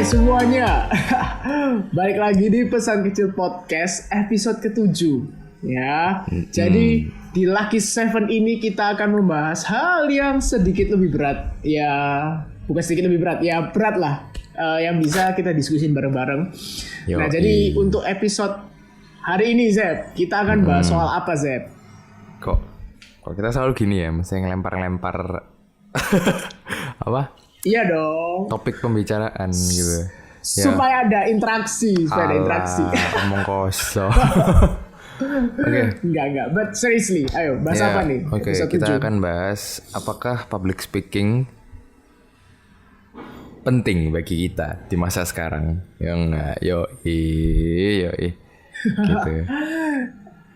semuanya, balik lagi di Pesan Kecil Podcast episode ke-7 ya. Jadi di Lucky Seven ini kita akan membahas hal yang sedikit lebih berat. Ya, bukan sedikit lebih berat, ya berat lah. Yang bisa kita diskusin bareng-bareng. Nah, jadi untuk episode hari ini, Zep, kita akan bahas soal apa, Zep? Kok kita selalu gini ya, mesti ngelempar-lempar apa? Iya dong. Topik pembicaraan gitu. Supaya ada interaksi, Ngomong kosong. Oke. Enggak. But seriously, ayo bahas apa nih? Oke, kita akan bahas apakah public speaking penting bagi kita di masa sekarang. Yoi. Gitu.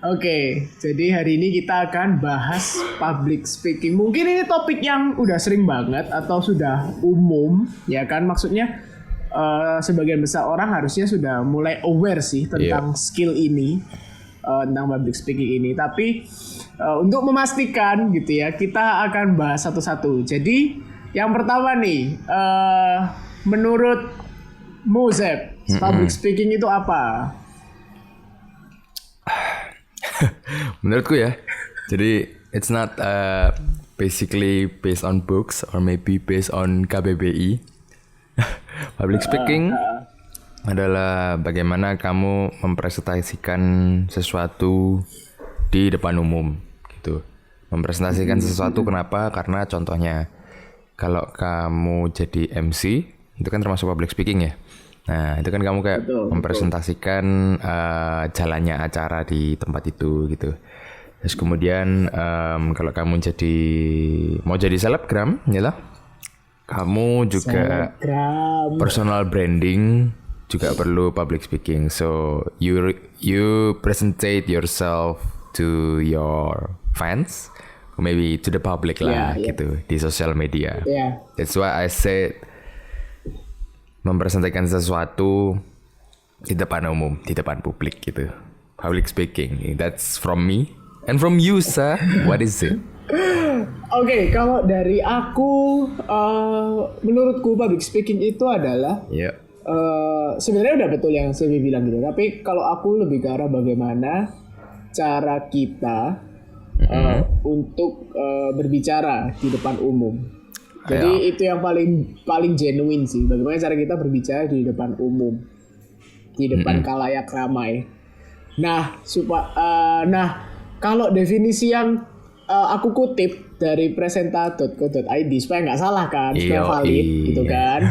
Oke, jadi hari ini kita akan bahas public speaking. Mungkin ini topik yang udah sering banget atau sudah umum, ya kan? Maksudnya sebagian besar orang harusnya sudah mulai aware sih tentang skill ini, tentang public speaking ini. Tapi untuk memastikan gitu ya, kita akan bahas satu-satu. Jadi yang pertama nih, menurut Muzeb, public speaking itu apa? Menurutku ya, jadi it's not basically based on books or maybe based on KBBI. Public speaking adalah bagaimana kamu mempresentasikan sesuatu di depan umum gitu. Mempresentasikan sesuatu kenapa? Karena contohnya kalau kamu jadi MC itu kan termasuk public speaking ya. Nah, itu kan kamu kayak mempresentasikan jalannya acara di tempat itu gitu. Terus kemudian kalau kamu mau jadi selebgram, ya lah. Kamu juga personal branding juga perlu public speaking. So you presentate yourself to your fans, or maybe to the public lah gitu di social media. That's why I said mempresentasikan sesuatu di depan umum, di depan publik gitu. Public speaking, that's from me. And from you, sir, what is it? Oke, kalau dari aku, menurutku public speaking itu adalah sebenarnya udah betul yang saya bilang gitu. Tapi kalau aku lebih ke arah bagaimana cara kita untuk berbicara di depan umum. Jadi itu yang paling genuine sih. Bagaimana cara kita berbicara di depan umum, di depan khalayak ramai. Nah, kalau definisi yang aku kutip dari presenta.co.id supaya nggak salah kan, supaya valid gitu kan.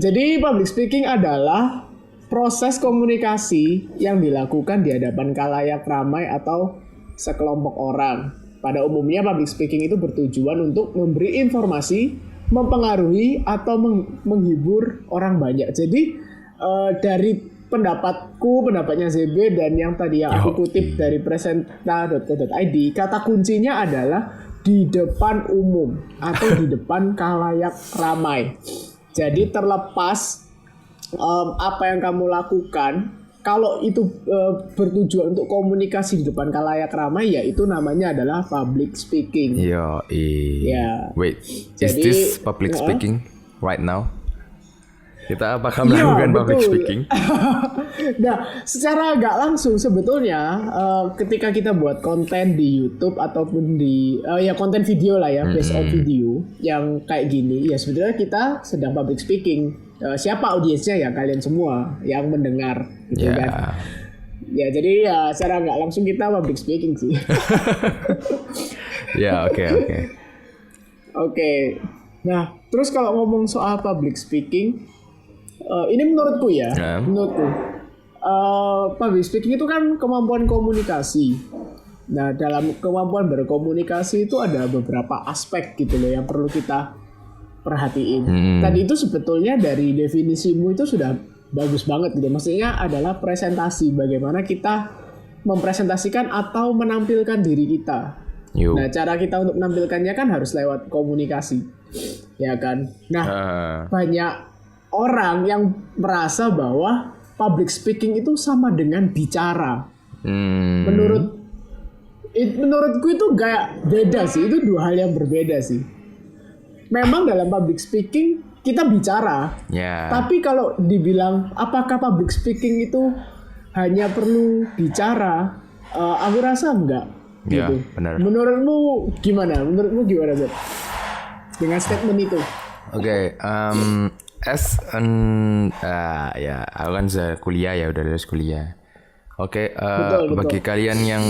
Jadi public speaking adalah proses komunikasi yang dilakukan di hadapan khalayak ramai atau sekelompok orang. Pada umumnya public speaking itu bertujuan untuk memberi informasi, mempengaruhi atau menghibur orang banyak. Jadi dari pendapatnya ZB dan yang tadi yang aku kutip dari presenta.co.id, kata kuncinya adalah di depan umum atau di depan khalayak ramai. Jadi terlepas apa yang kamu lakukan, kalau itu bertujuan untuk komunikasi di depan khalayak ramai, ya itu namanya adalah public speaking. Wait, is this public speaking right now? Kita apakah melakukan public speaking? Nah, secara nggak langsung sebetulnya ketika kita buat konten di YouTube ataupun di konten video lah ya, based on video yang kayak gini, ya sebetulnya kita sedang public speaking. Siapa audiensnya? Ya kalian semua yang mendengar gitu kan. Ya jadi ya secara nggak langsung kita public speaking sih. Oke. Nah, terus kalau ngomong soal public speaking, ini menurutku public speaking itu kan kemampuan komunikasi. Nah, dalam kemampuan berkomunikasi itu ada beberapa aspek gitu loh yang perlu kita perhatiin. Tadi itu sebetulnya dari definisimu itu sudah bagus banget gitu. Maksudnya adalah presentasi, bagaimana kita mempresentasikan atau menampilkan diri kita. Nah, cara kita untuk menampilkannya kan harus lewat komunikasi, ya kan. Nah, banyak orang yang merasa bahwa public speaking itu sama dengan bicara. Menurutku itu kayak beda sih. Itu dua hal yang berbeda sih. Memang dalam public speaking kita bicara. Ya. Tapi kalau dibilang apakah public speaking itu hanya perlu bicara, aku rasa enggak. Ya, Gitu. benar. Menurutmu gimana? Zat? Dengan statement itu? Oke, as an ya, aku kan sudah kuliah ya, udah lulus kuliah. Oke, Betul. bagi kalian yang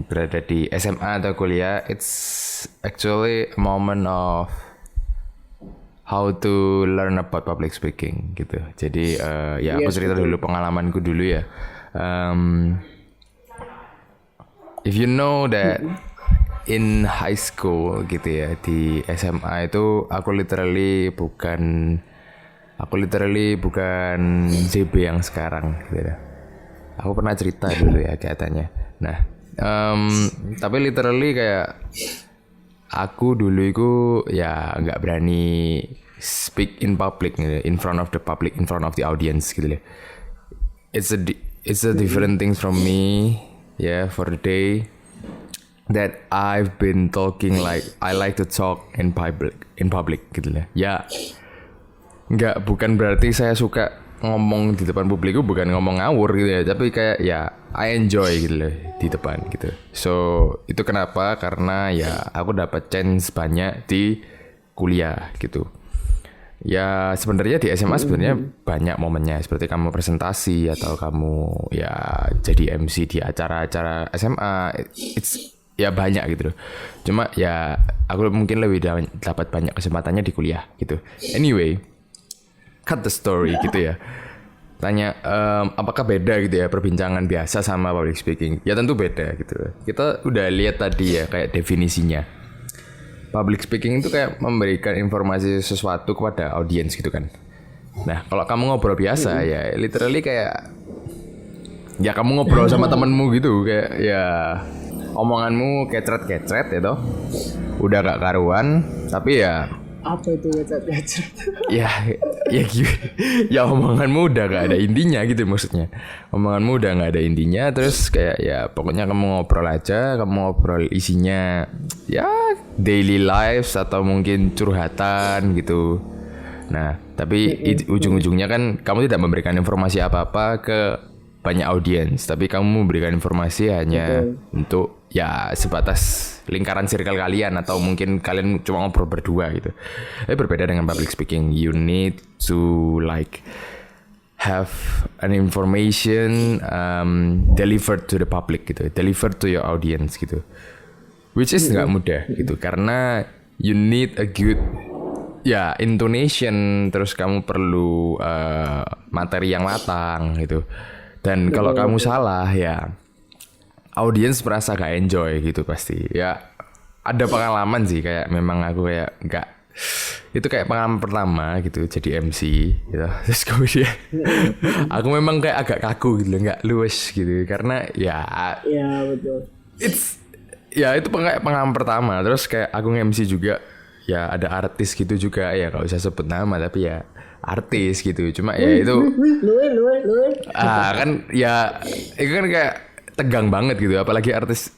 berada di SMA atau kuliah, it's actually a moment of how to learn about public speaking gitu. Jadi ya aku Yes, cerita dulu pengalamanku dulu ya. If you know that in high school gitu ya, di SMA itu aku literally bukan JB yang sekarang gitu ya. Aku pernah cerita dulu ya kelihatannya. Nah, tapi literally kayak aku dulu itu ya nggak berani speak in public gitu, in front of the public, in front of the audience gitu ya. It's a different thing from me, yeah, for the day that I've been talking like I like to talk in public gitu lah. Ya, bukan berarti saya suka ngomong di depan publik, itu bukan ngomong ngawur gitu ya, tapi kayak ya I enjoy gitu loh di depan gitu. So itu kenapa? Karena ya aku dapat chance banyak di kuliah gitu. Ya sebenarnya di SMA sebenarnya banyak momennya, seperti kamu presentasi atau kamu ya jadi MC di acara-acara SMA, it's ya banyak gitu loh. Cuma ya aku mungkin lebih dapat banyak kesempatannya di kuliah gitu. Anyway, cut the story gitu ya. Tanya apakah beda gitu ya perbincangan biasa sama public speaking? Ya tentu beda gitu. Kita udah lihat tadi ya kayak definisinya. Public speaking itu kayak memberikan informasi sesuatu kepada audiens gitu kan. Nah, kalau kamu ngobrol biasa ya literally kayak ya kamu ngobrol sama temenmu gitu, kayak ya omonganmu kecret-kecret ya toh. Udah gak karuan, tapi ya Apa itu kecret-kecret? ya ya omonganmu udah gak ada intinya gitu maksudnya. Omonganmu udah gak ada intinya, terus kayak ya pokoknya kamu ngobrol aja, kamu ngobrol isinya ya daily lives atau mungkin curhatan gitu. Nah, tapi ujung-ujungnya kan kamu tidak memberikan informasi apa-apa ke banyak audiens, tapi kamu memberikan informasi hanya untuk ya sebatas lingkaran circle kalian atau mungkin kalian cuma ngobrol berdua gitu. Tapi berbeda dengan public speaking, you need to like have an information delivered to the public gitu, delivered to your audience gitu, which is nggak mudah gitu karena you need a good ya intonation, terus kamu perlu materi yang matang gitu. Dan kalau kamu salah ya audiens merasa gak enjoy gitu pasti. Ya ada pengalaman sih kayak memang aku kayak gak, itu kayak pengalaman pertama gitu jadi MC gitu. Terus kemudian aku memang kayak agak kaku gitu, gak luwes gitu karena ya Betul. itu pengalaman pertama. Terus kayak aku nge-MC juga ya ada artis gitu juga ya, gak usah sebut nama tapi ya artis gitu. Cuma ya itu kan ya itu kan kayak tegang banget gitu, apalagi artis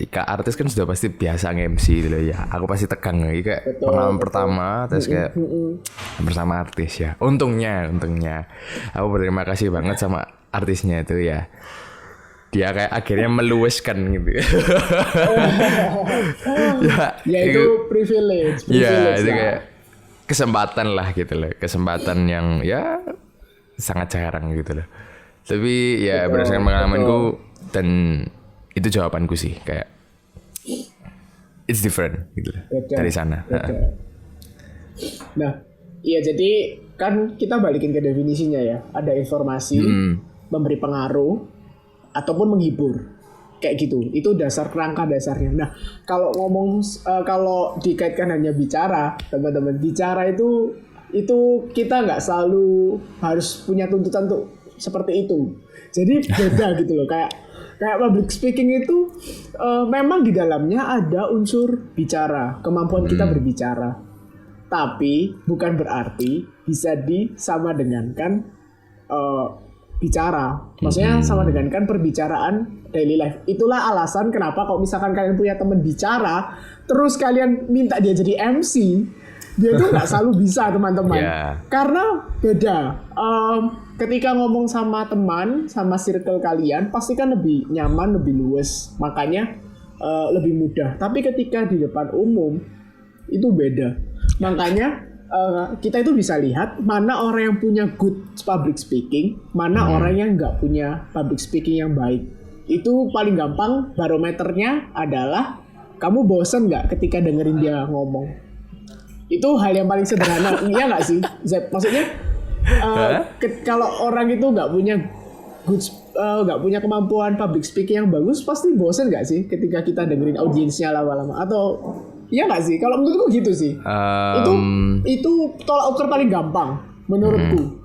kan sudah pasti biasa nge-MC gitu ya. Aku pasti tegang lagi kayak pengalaman pertama, terus kayak bersama artis ya. Untungnya aku berterima kasih banget sama artisnya itu ya. Dia kayak akhirnya meluaskan gitu. Ya itu privilege Ya itu lah. kayak kesempatan lah gitu loh, kesempatan yang ya sangat jarang gitu loh. Tapi ya berdasarkan pengalamanku dan itu jawabanku sih kayak it's different gitu loh dari sana. Nah, iya jadi kan kita balikin ke definisinya ya. Ada informasi, memberi pengaruh, ataupun menghibur. Kayak gitu. Itu kerangka dasarnya. Nah, kalau kalau dikaitkan hanya bicara, teman-teman, bicara itu kita nggak selalu harus punya tuntutan untuk seperti itu. Jadi beda gitu loh. Kayak public speaking itu memang di dalamnya ada unsur bicara, kemampuan kita berbicara. Tapi bukan berarti bisa disama dengankan bicara. Maksudnya sama dengan kan perbicaraan daily life. Itulah alasan kenapa kalau misalkan kalian punya teman bicara, terus kalian minta dia jadi MC, dia tuh nggak selalu bisa teman-teman. Yeah. Karena beda. Ketika ngomong sama teman, sama circle kalian, pasti kan lebih nyaman, lebih luwes. Makanya lebih mudah. Tapi ketika di depan umum itu beda. Makanya kita itu bisa lihat mana orang yang punya good public speaking, mana orang yang nggak punya public speaking yang baik. Itu paling gampang barometernya adalah kamu bosen nggak ketika dengerin dia ngomong. Itu hal yang paling sederhana, iya nggak sih, Zep? Maksudnya kalau orang itu nggak punya kemampuan public speaking yang bagus, pasti bosen nggak sih ketika kita dengerin audiensnya lama-lama? Atau iya nggak sih? Kalau menurutku gitu sih. Itu tolak ukur paling gampang menurutku.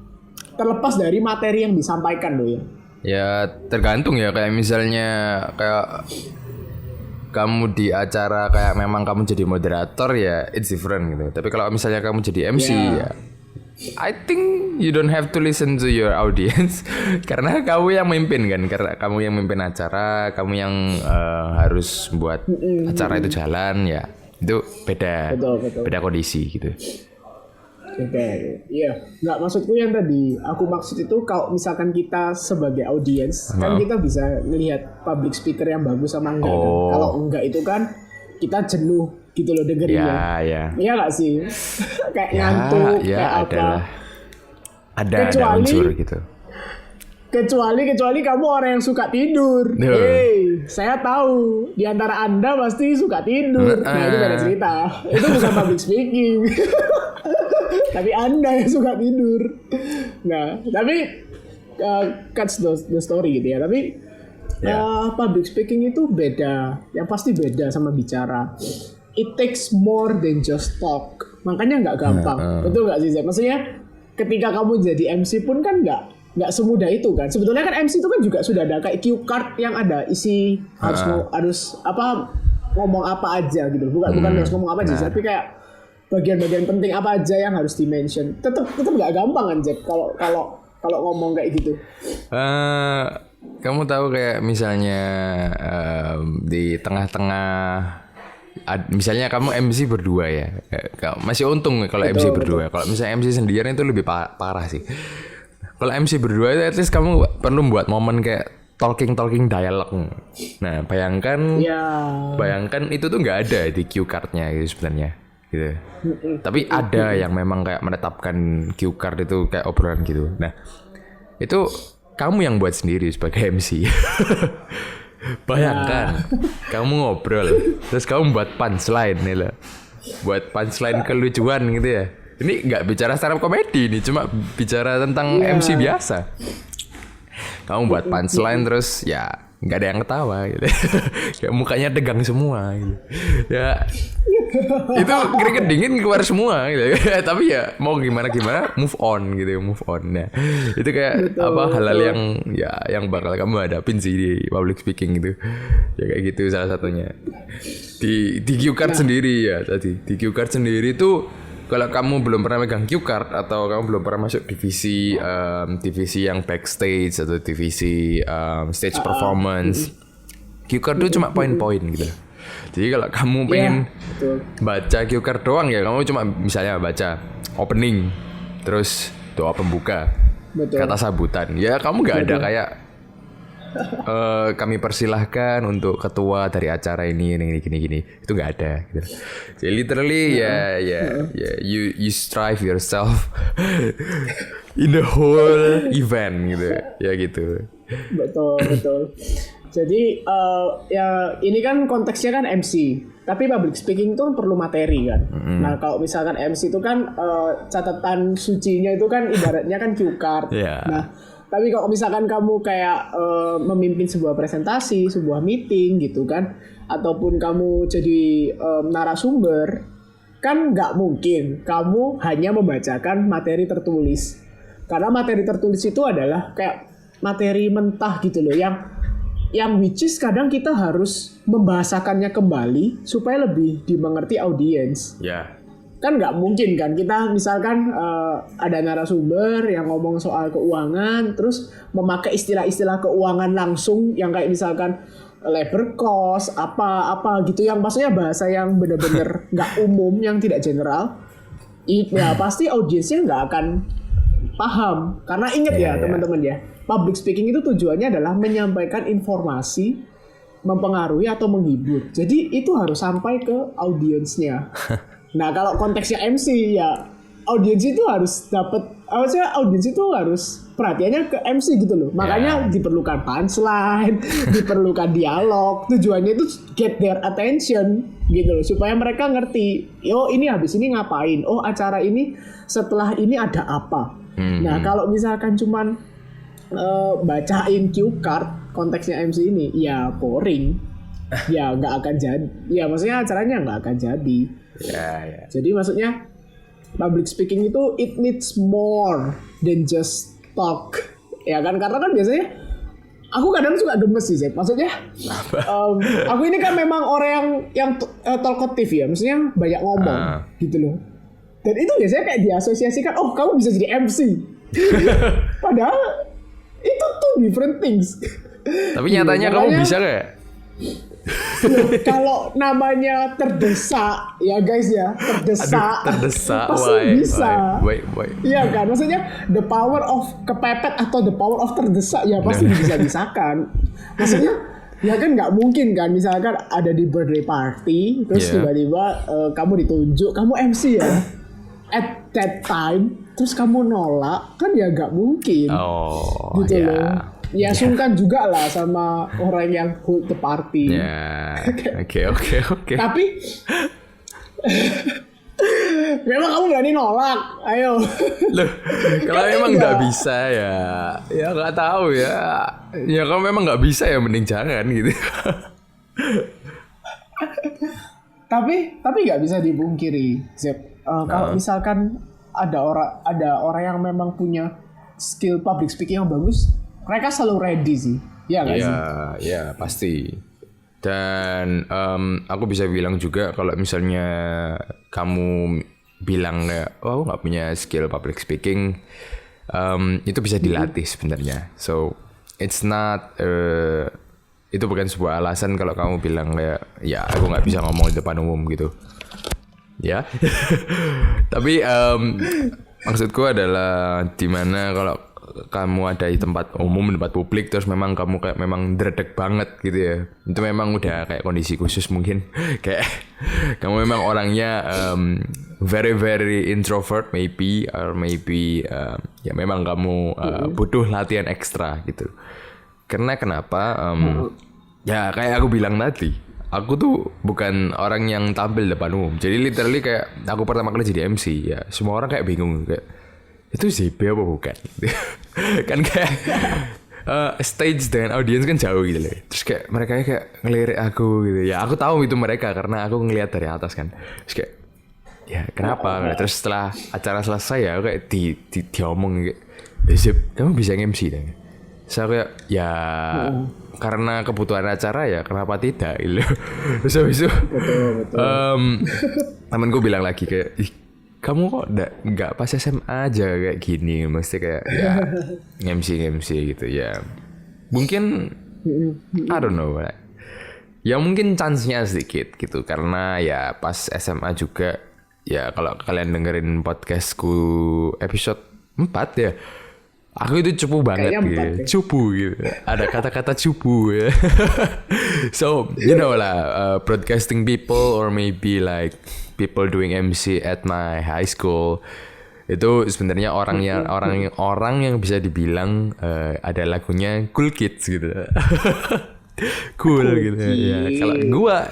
Terlepas dari materi yang disampaikan loh ya. Ya tergantung ya, kayak misalnya kayak kamu di acara kayak memang kamu jadi moderator ya it's different gitu. Tapi kalau misalnya kamu jadi MC ya I think you don't have to listen to your audience karena kamu yang mimpin kan, karena kamu yang mimpin acara, kamu yang harus buat acara itu jalan ya. Itu beda kondisi gitu. Iya, nggak, maksudku yang tadi aku maksud itu kalau misalkan kita sebagai audiens kan kita bisa melihat public speaker yang bagus sama enggak kan. Kalau enggak itu kan kita jenuh gitu loh dengerinnya. Iya nggak sih? Kayak ngantuk, kayak apa? Ada unsur gitu. Kecuali kamu orang yang suka tidur. Hey, saya tahu di antara Anda pasti suka tidur. Nah, itu beda cerita. Itu bukan public speaking. Tapi Anda yang suka tidur. Nah, tapi cuts the story gitu ya. Tapi public speaking itu beda. Yang pasti beda sama bicara. It takes more than just talk. Makanya nggak gampang. Betul nggak sih, Zep? Maksudnya ketika kamu jadi MC pun kan nggak semudah itu kan. Sebetulnya kan MC itu kan juga sudah ada kayak cue card yang ada isi harus ngomong apa aja gitu. Bukan harus ngomong apa aja, tapi kayak bagian-bagian penting apa aja yang harus di-mention. Tetap nggak gampang kan, Jack, kalau ngomong kayak gitu. Kamu tahu kayak misalnya di tengah-tengah misalnya kamu MC berdua ya. Masih untung kalau MC berdua. Kalau misalnya MC sendirian itu lebih parah sih. Kalau MC berdua itu at least kamu perlu buat momen kayak talking dialog. Nah, bayangkan itu tuh nggak ada di cue card-nya gitu sebenarnya. Gitu. Tapi ada yang memang kayak menetapkan cue card itu kayak obrolan gitu. Nah, itu kamu yang buat sendiri sebagai MC. Bayangkan kamu ngobrol, terus kamu buat punchline nih loh, buat punchline kelucuan gitu ya. Ini nggak bicara stand up komedi nih, cuma bicara tentang MC biasa. Kamu buat punchline terus ya nggak ada yang ketawa gitu. Kayak mukanya tegang semua gitu. Ya itu keringet dingin keluar semua gitu. Tapi ya mau gimana move on gitu, move on. Nah, itu kayak hal-hal yang bakal kamu hadapin sih di public speaking gitu. Ya kayak gitu salah satunya. Di cue card sendiri ya tadi. Di cue card sendiri tuh kalau kamu belum pernah megang cue card atau kamu belum pernah masuk divisi yang backstage atau divisi stage performance, cue card tuh cuma poin-poin gitu. Jadi kalau kamu pengen baca cue card doang ya kamu cuma misalnya baca opening, terus doa pembuka, kata sambutan. Ya kamu nggak ada kayak kami persilahkan untuk ketua dari acara ini gini. Itu nggak ada gitu. Jadi literally you strive yourself in the whole event gitu. Ya gitu. Betul. Jadi ya ini kan konteksnya kan MC, tapi public speaking itu kan perlu materi kan. Nah kalau misalkan MC itu kan catatan sucinya itu kan ibaratnya kan cue card. Nah tapi kalau misalkan kamu kayak memimpin sebuah presentasi, sebuah meeting gitu kan, ataupun kamu jadi narasumber, kan nggak mungkin kamu hanya membacakan materi tertulis. Karena materi tertulis itu adalah kayak materi mentah gitu loh, yang which is kadang kita harus membahasakannya kembali supaya lebih dimengerti audiens. Kan nggak mungkin kan kita misalkan ada narasumber yang ngomong soal keuangan terus memakai istilah-istilah keuangan langsung yang kayak misalkan labor cost apa gitu, yang maksudnya bahasa yang benar-benar nggak umum, yang tidak general. Ya pasti audiensnya nggak akan paham. Karena ingat ya teman-teman ya, public speaking itu tujuannya adalah menyampaikan informasi, mempengaruhi atau menghibur. Jadi itu harus sampai ke audiensnya. Nah kalau konteksnya MC ya audiens itu harus dapat, audiens itu harus perhatiannya ke MC gitu loh. Makanya diperlukan punchline, diperlukan dialog. Tujuannya itu get their attention gitu loh, supaya mereka ngerti. Oh ini habis ini ngapain? Oh acara ini setelah ini ada apa? Nah kalau misalkan cuman bacain cue card konteksnya MC ini, ya boring. Ya nggak akan jadi. Ya maksudnya acaranya nggak akan jadi. Jadi maksudnya public speaking itu it needs more than just talk, ya kan? Karena kan biasanya aku kadang suka gemes sih, Zek. Maksudnya aku ini kan memang orang yang talkative ya, maksudnya banyak ngomong gitu loh. Dan itu biasanya kayak diasosiasikan, oh kamu bisa jadi MC. Padahal itu tuh different things. Tapi nyatanya kamu bisa gak? Kalau namanya terdesak ya guys ya, terdesak pasti bisa. Why? Iya kan, maksudnya the power of kepepet atau the power of terdesak ya pasti bisa-bisakan. Maksudnya ya kan nggak mungkin kan, misalkan ada di birthday party terus tiba-tiba kamu ditunjuk kamu MC ya at that time, terus kamu nolak kan ya nggak mungkin. Gitu loh. Ya sungkan juga lah sama orang yang hold the party. Oke. Tapi memang kamu berani nolak, ayo. Loh, kalau memang nggak bisa ya nggak tahu ya. Ya kalau memang nggak bisa ya mending jangan gitu. tapi nggak bisa dipungkiri, Zep. Kalau misalkan ada orang yang memang punya skill public speaking yang bagus, mereka selalu ready sih, ya nggak sih? Ya pasti. Dan aku bisa bilang juga kalau misalnya kamu bilang aku nggak punya skill public speaking, itu bisa dilatih sebenarnya. So it's not itu bukan sebuah alasan kalau kamu bilang ya aku nggak bisa ngomong di depan umum gitu. Ya. Tapi maksudku adalah dimana kalau kamu ada di tempat umum, tempat publik, terus memang kamu kayak memang dredeg banget gitu ya, itu memang udah kayak kondisi khusus mungkin. Kayak kamu memang orangnya very very introvert maybe, or maybe ya memang kamu butuh latihan ekstra gitu. Karena kenapa? Ya kayak aku bilang tadi, aku tuh bukan orang yang tampil depan umum. Jadi literally kayak aku pertama kali jadi MC ya, semua orang kayak bingung kayak itu ZB apa bukan? Kan kayak stage dengan audiens kan jauh gitu loh. Terus kayak mereka kayak ngelirik aku gitu. Ya aku tahu itu mereka karena aku ngelihat dari atas kan. Terus kayak ya kenapa? Terus setelah acara selesai ya kayak diomong kayak, Zip, kamu bisa MC deh. Saya kayak ya karena kebutuhan acara ya kenapa tidak gitu. Terus habis itu temanku bilang lagi kayak, kamu kok nggak pas SMA aja kayak gini, mesti kayak ya MC gitu ya. Mungkin I don't know, ya mungkin chance-nya sedikit gitu karena ya pas SMA juga ya. Kalau kalian dengerin podcastku episode 4 ya, aku itu cupu banget gitu. Cupu gitu. Ada kata-kata cupu ya. So, you know lah, broadcasting people or maybe like people doing MC at my high school itu sebenarnya orang yang bisa dibilang ada lagunya Cool Kids gitu. cool gitu ya. Kalau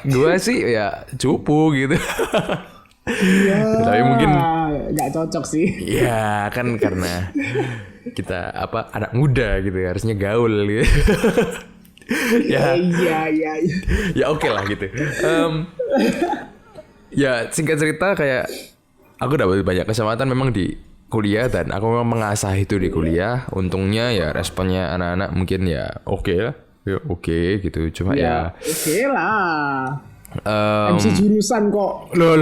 gua sih ya cupu gitu. Iya. Tapi mungkin nggak cocok sih. Iya kan karena kita anak muda gitu, harusnya gaul gitu. Ya oke lah gitu. Ya singkat cerita kayak aku dapat banyak kesempatan memang di kuliah dan aku memang mengasah itu di kuliah. Untungnya ya responnya anak-anak mungkin ya oke lah. Ya oke gitu. Cuma ya oke lah. MC jurusan kok. Loh.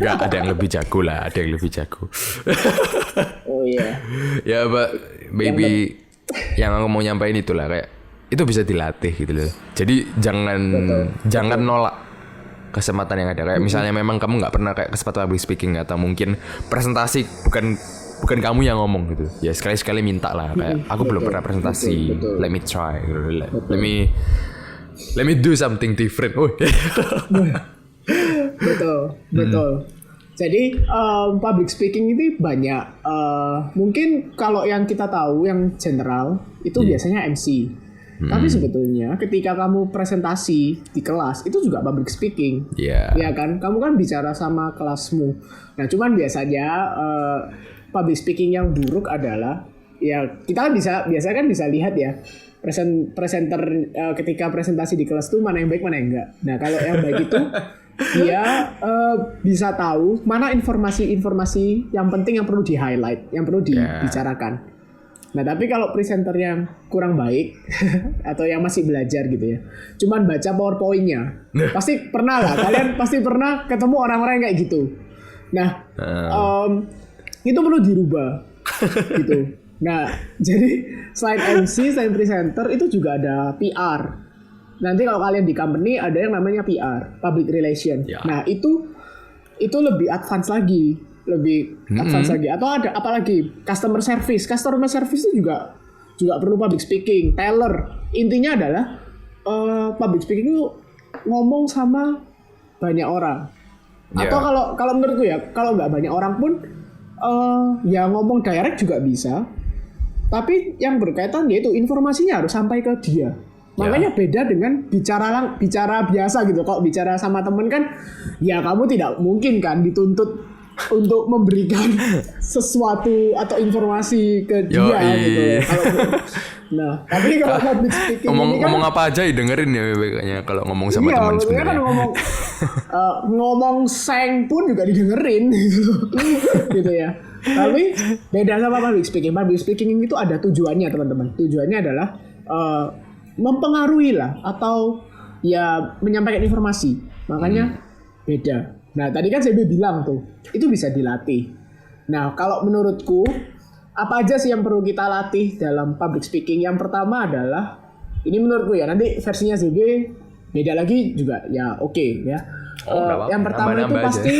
Gak, ada yang lebih jago lah, Oh iya. Ya, maybe yang aku mau nyampain itulah kayak itu bisa dilatih gitu loh. Jadi jangan nolak kesempatan yang ada. Kayak misalnya memang kamu nggak pernah kayak kesempatan public speaking atau mungkin presentasi bukan kamu yang ngomong gitu. Ya sekali-sekali minta lah kayak aku belum pernah presentasi. Betul. Let me try. Let me do something different. Oh. Betul. Jadi public speaking itu banyak. Mungkin kalau yang kita tahu yang general itu biasanya MC. Tapi sebetulnya ketika kamu presentasi di kelas itu juga public speaking. Iya. Ya kan? Kamu kan bicara sama kelasmu. Nah, cuman biasanya public speaking yang buruk adalah ya kita biasa lihat ya presenter ketika presentasi di kelas tuh mana yang baik mana yang enggak. Nah, kalau yang baik itu dia bisa tahu mana informasi-informasi yang penting yang perlu di-highlight, yang perlu dibicarakan. Nah, tapi kalau presenter yang kurang baik atau yang masih belajar gitu ya, cuman baca PowerPoint-nya, pasti pernah lah, kalian pasti pernah ketemu orang-orang yang kayak gitu. Nah, itu perlu dirubah gitu. Nah, jadi selain MC, selain presenter itu juga ada PR. Nanti kalau kalian di company ada yang namanya PR, public relation. Ya. Nah, itu lebih advance lagi. Atau ada apalagi customer service itu juga perlu public speaking. Teller, intinya adalah public speaking itu ngomong sama banyak orang. Atau kalau menurutku ya, kalau nggak banyak orang pun ya ngomong direct juga bisa. Tapi yang berkaitan yaitu informasinya harus sampai ke dia. Makanya beda dengan bicara biasa gitu. Kalau bicara sama temen kan, ya kamu tidak mungkin kan dituntut untuk memberikan sesuatu atau informasi ke dia gitu. Nah, tapi kalau public speaking ngomong apa aja dengerin ya kayaknya kalau ngomong sama teman sebenarnya. Kan ngomong seng pun juga didengerin gitu ya. Tapi beda sama public speaking. Public speaking itu ada tujuannya, teman-teman. Tujuannya adalah mempengaruhi lah atau ya menyampaikan informasi. Makanya beda. Nah, tadi kan saya bilang tuh, itu bisa dilatih. Nah, kalau menurutku, apa aja sih yang perlu kita latih dalam public speaking? Yang pertama adalah, ini menurutku ya, nanti versinya ZB beda lagi juga, ya oke ya. Yang pertama itu pasti,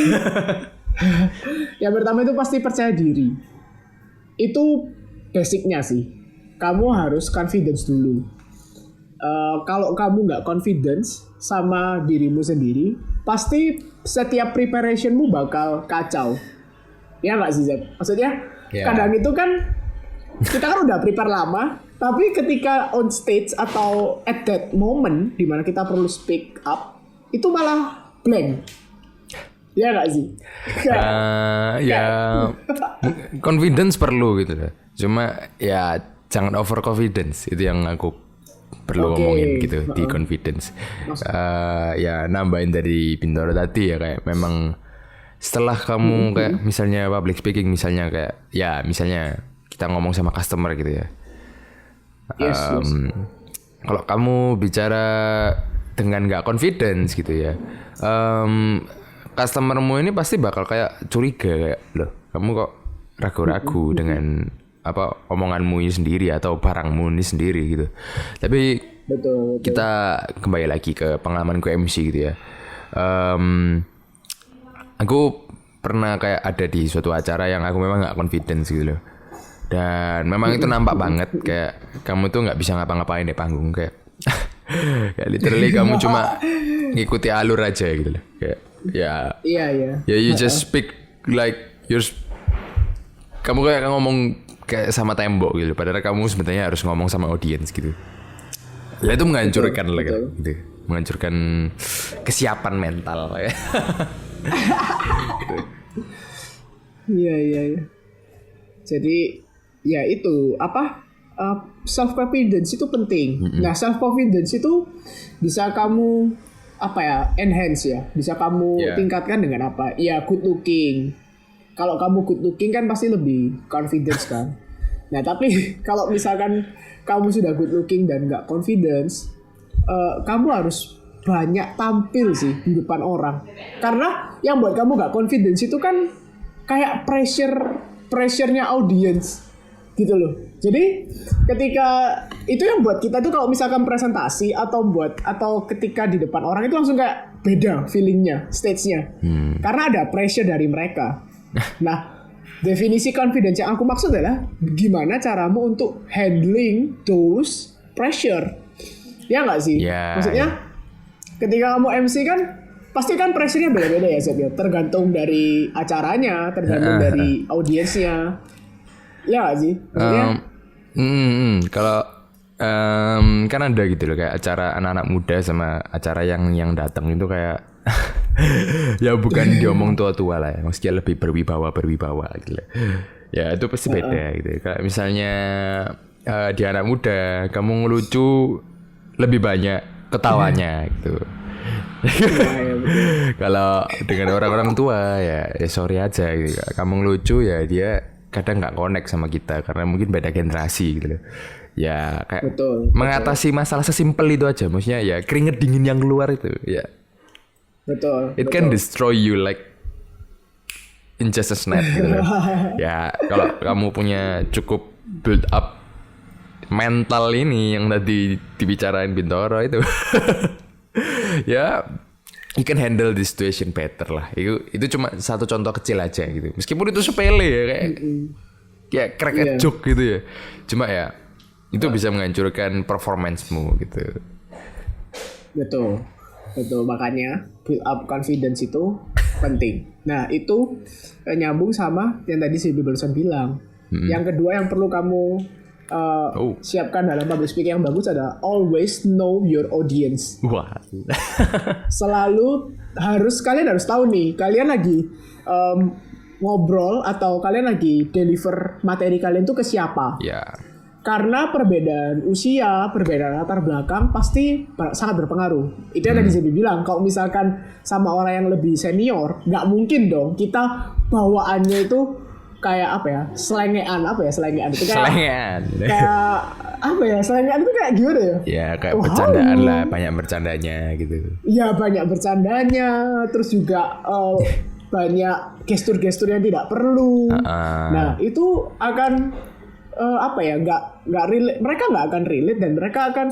yang pertama itu pasti percaya diri. Itu basicnya sih. Kamu harus confidence dulu. Kalau kamu nggak confidence sama dirimu sendiri, pasti setiap preparationmu bakal kacau. Ya nggak sih, Zeb? Maksudnya kadang itu kan kita kan udah prepare lama, tapi ketika on stage atau at that moment di mana kita perlu speak up, itu malah blank. Ya nggak sih? Confidence perlu gitu ya. Cuma ya jangan over confidence, itu yang aku perlu ngomongin gitu di confidence. Ya nambahin dari Bintoro tadi ya, kayak memang setelah kamu kayak misalnya public speaking, misalnya kayak ya misalnya kita ngomong sama customer gitu ya. Kalau kamu bicara dengan nggak confidence gitu ya, customermu ini pasti bakal kayak curiga kayak, loh kamu kok ragu-ragu dengan apa omonganmu ini sendiri atau barangmu ini sendiri gitu. Tapi betul. Kita kembali lagi ke pengalamanku MC gitu ya. Aku pernah kayak ada di suatu acara yang aku memang nggak confidence gitu loh. Dan memang itu nampak banget kayak kamu tuh nggak bisa ngapa-ngapain di panggung kayak kayak literally kamu cuma ngikuti alur aja gitu loh. Kayak ya you just speak like kamu kayak ngomong kayak sama tembok gitu, padahal kamu sebenarnya harus ngomong sama audiens gitu. Ya itu menghancurkan lah gitu. Menghancurkan kesiapan mental ya. Iya. Jadi ya itu self confidence itu penting. Nah, self confidence itu bisa kamu enhance ya, bisa kamu tingkatkan dengan apa? Ya good looking. Kalau kamu good looking kan pasti lebih confidence kan. Nah, tapi kalau misalkan kamu sudah good looking dan nggak confidence, kamu harus banyak tampil sih di depan orang. Karena yang buat kamu nggak confidence itu kan kayak pressure-nya audience gitu loh. Jadi ketika itu yang buat kita tuh kalau misalkan presentasi atau ketika di depan orang itu langsung kayak beda feelingnya, stage-nya. Karena ada pressure dari mereka. Nah, definisi confidence yang aku maksud adalah gimana caramu untuk handling those pressure. Ya nggak sih? Ya, Maksudnya ketika kamu MC kan pasti kan pressure-nya beda-beda ya Zed, ya. Tergantung dari acaranya, tergantung dari audiensnya. Ya nggak sih? Maksudnya kalau kan ada gitu loh kayak acara anak-anak muda sama acara yang datang itu kayak ya bukan diomong tua-tua lah ya, maksudnya lebih berwibawa gitu loh. Ya itu pasti beda gitu. Kayak misalnya di anak muda kamu ngelucu lebih banyak ketawanya gitu. Kalau dengan orang-orang tua ya sorry aja gitu. Kamu ngelucu ya dia kadang nggak connect sama kita karena mungkin beda generasi gitu loh. Ya kayak mengatasi masalah sesimpel itu aja, maksudnya ya keringet dingin yang keluar itu ya. It can destroy you like in just a snap gitu loh. Ya kalau kamu punya cukup build up mental ini yang tadi dibicarain Bintoro itu. Ya you can handle the situation better lah. Itu cuma satu contoh kecil aja gitu. Meskipun itu sepele ya kayak crack a joke gitu ya. Cuma ya itu bisa menghancurkan performance-mu gitu. Betul. Makanya build up confidence itu penting. Nah itu nyambung sama yang tadi si barusan bilang. Yang kedua yang perlu kamu siapkan dalam public speaking yang bagus adalah always know your audience. Wah. Selalu kalian harus tahu nih, kalian lagi ngobrol atau kalian lagi deliver materi kalian tuh ke siapa. Ya. Karena perbedaan usia, perbedaan latar belakang pasti sangat berpengaruh. Itu yang tadi saya bilang, kalau misalkan sama orang yang lebih senior, nggak mungkin dong kita bawaannya itu kayak apa ya, selengean itu kayak selengean itu kayak gimana ya? Ya kayak bercandaan lah, banyak bercandanya gitu. Iya banyak bercandanya, terus juga banyak gestur-gestur yang tidak perlu. Nah itu akan nggak relate, mereka nggak akan relate dan mereka akan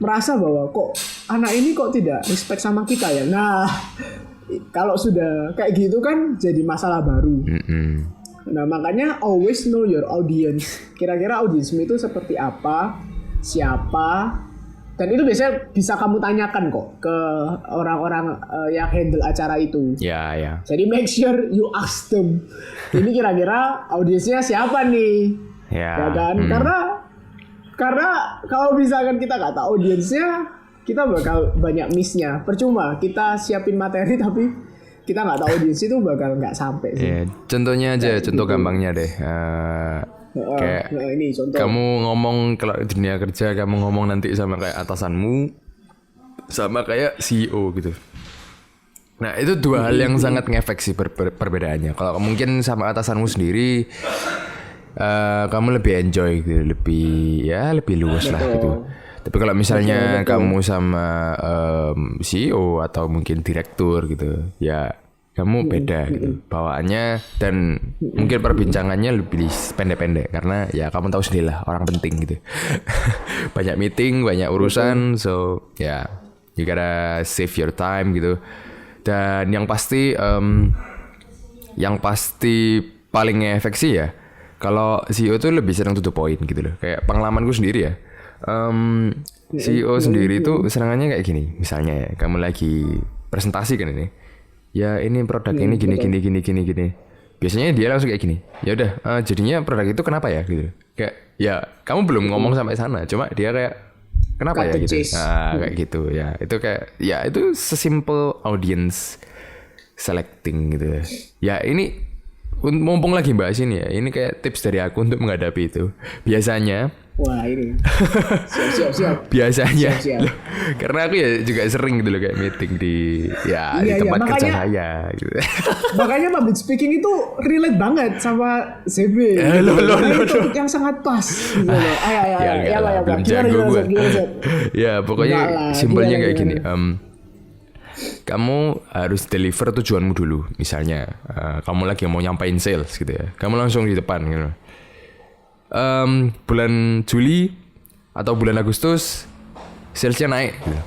merasa bahwa kok anak ini kok tidak respect sama kita ya. Nah kalau sudah kayak gitu kan jadi masalah baru. Nah makanya always know your audience. Kira-kira audiensmu itu seperti apa, siapa, dan itu biasanya bisa kamu tanyakan kok ke orang-orang yang handle acara itu. Ya. Jadi make sure you ask them. Ini kira-kira audiensnya siapa nih? Ya kan? Karena kalau misalkan kita nggak tahu audiensnya, kita bakal banyak miss-nya. Percuma kita siapin materi tapi kita nggak tahu audiens itu bakal nggak sampai sih. Yeah, contohnya aja, contoh gampangnya deh. Kayak ini contoh. Kamu ngomong kalau di dunia kerja, kamu ngomong nanti sama kayak atasanmu, sama kayak CEO gitu. Nah itu dua hal yang sangat ngefek sih perbedaannya. Kalau mungkin sama atasanmu sendiri, kamu lebih enjoy gitu, lebih luas lah gitu. Tapi kalau misalnya kamu sama CEO atau mungkin direktur gitu, ya kamu beda gitu bawaannya dan mungkin perbincangannya lebih pendek-pendek karena ya kamu tahu sendiri lah orang penting gitu. Banyak meeting, banyak urusan, so ya you gotta save your time gitu. Dan yang pasti paling efek sih ya kalau CEO tuh lebih sering to the point gitu loh. Kayak pengalamanku sendiri ya. CEO sendiri itu serangannya kayak gini. Misalnya ya, kamu lagi presentasi kan ini. Ya ini produk ini gini. Biasanya dia langsung kayak gini. Ya udah, jadinya produk itu kenapa ya gitu. Kayak ya kamu belum ngomong sampai sana, cuma dia kayak kenapa ya gitu. Nah, kayak gitu ya. Itu kayak ya itu sesimpel audience selecting gitu. Ya ini mumpung lagi bahas ini ya. Ini kayak tips dari aku untuk menghadapi itu. Biasanya wah ini siap. Biasanya siap. Loh, karena aku ya juga sering gitu loh kayak meeting di tempat kerja saya gitu. Makanya public speaking itu relate banget sama CB. Topik yang sangat pas gitu loh. Ayo. Belum jago gue. Ya pokoknya simpelnya kayak gini. Kamu harus deliver tujuanmu dulu. Misalnya kamu lagi mau nyampain sales gitu ya. Kamu langsung di depan gitu. Bulan Juli atau bulan Agustus salesnya naik gitu.